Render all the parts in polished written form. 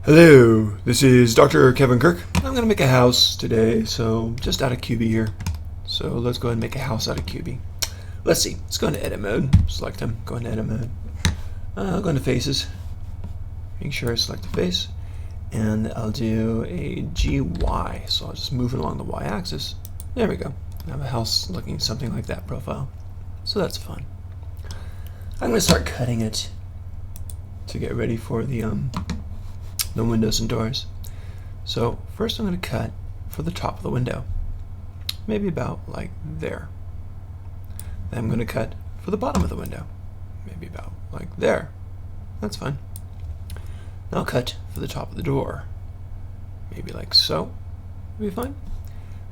Hello, this is Dr. Kevin Kirk. I'm going to make a house today, so just out of QB here. So let's go ahead and make a house out of QB. Let's see, let's go into edit mode, select him, go into edit mode. I'll go into faces, make sure I select the face, and I'll do a GY, so I'll just move it along the Y axis. There we go. I have a house looking something like that profile, so that's fun. I'm going to start cutting it to get ready for the windows and doors. So first I'm going to cut for the top of the window, maybe about like there. Then I'm going to cut for the bottom of the window, maybe about like there. That's fine. Now I'll cut for the top of the door, maybe like so. That'll be fine.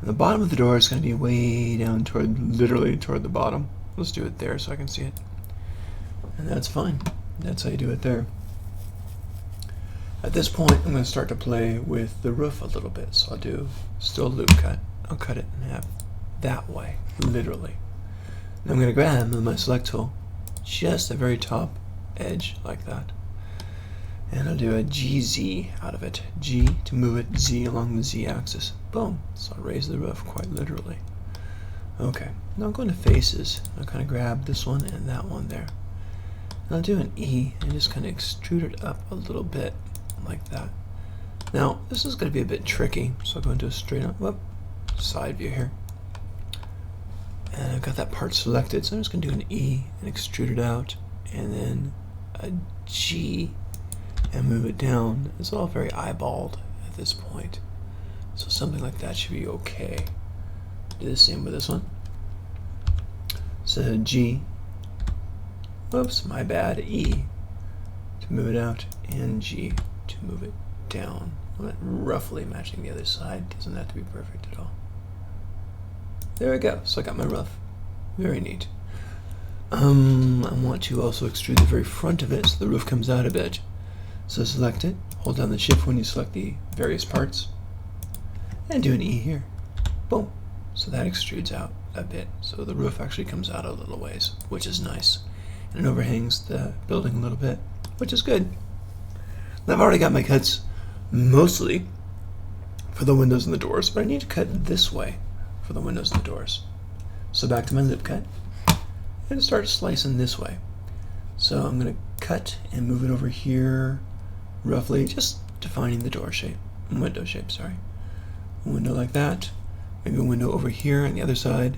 And the bottom of the door is going to be way down literally toward the bottom. Let's do it there so I can see it. And that's fine. That's how you do it there. At this point, I'm going to start to play with the roof a little bit. So I'll do still loop cut. I'll cut it in half that way, literally. And I'm going to grab with my select tool just the very top edge like that. And I'll do a GZ out of it. G to move it, Z along the Z axis. Boom. So I'll raise the roof quite literally. Okay. Now I'll go into faces. I'll kind of grab this one and that one there. And I'll do an E and just kind of extrude it up a little bit. Like that. Now this is going to be a bit tricky, so I'll go into a straight up side view here, and I've got that part selected, so I'm just going to do an E and extrude it out, and then a G and move it down. It's all very eyeballed at this point, so something like that should be okay. Do the same with this one. So G, whoops, my bad, E to move it out, and G to move it down. Roughly matching the other side. Doesn't have to be perfect at all. There we go. So I got my roof. Very neat. I want to also extrude the very front of it so the roof comes out a bit. So select it, hold down the shift when you select the various parts, and do an E here. Boom. So that extrudes out a bit. So the roof actually comes out a little ways, which is nice. And it overhangs the building a little bit, which is good. I've already got my cuts mostly for the windows and the doors, but I need to cut this way for the windows and the doors. So back to my lip cut and start slicing this way. So I'm going to cut and move it over here roughly, just defining the door shape, window shape, sorry. A window like that, maybe a window over here on the other side,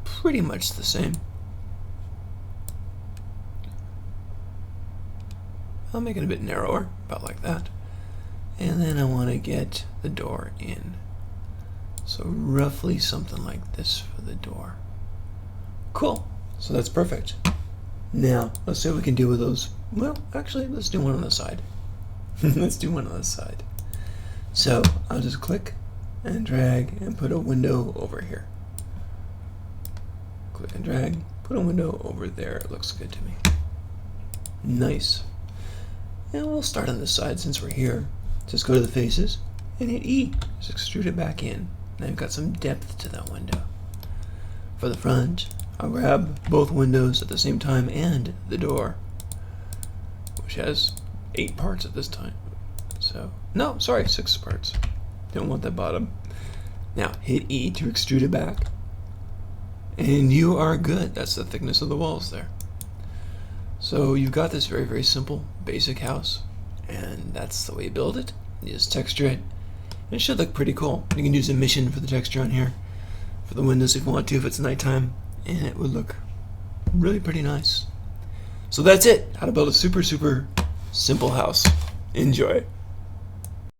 pretty much the same. I'll make it a bit narrower, about like that. And then I want to get the door in. So roughly something like this for the door. Cool. So that's perfect. Now, let's see what we can do with those. Well, actually, let's do one on the side. Let's do one on the side. So I'll just click and drag and put a window over here. Click and drag, put a window over there. It looks good to me. Nice. And we'll start on this side since we're here. Just go to the faces and hit E. Just extrude it back in. Now you've got some depth to that window. For the front, I'll grab both windows at the same time and the door, which has 8 parts at this time. So, no, sorry, 6 parts. Don't want that bottom. Now hit E to extrude it back. And you are good. That's the thickness of the walls there. So you've got this very, very simple, basic house, and that's the way you build it. You just texture it, and it should look pretty cool. You can use emission for the texture on here, for the windows if you want to, if it's nighttime, and it would look really pretty nice. So that's it, how to build a super, super simple house. Enjoy.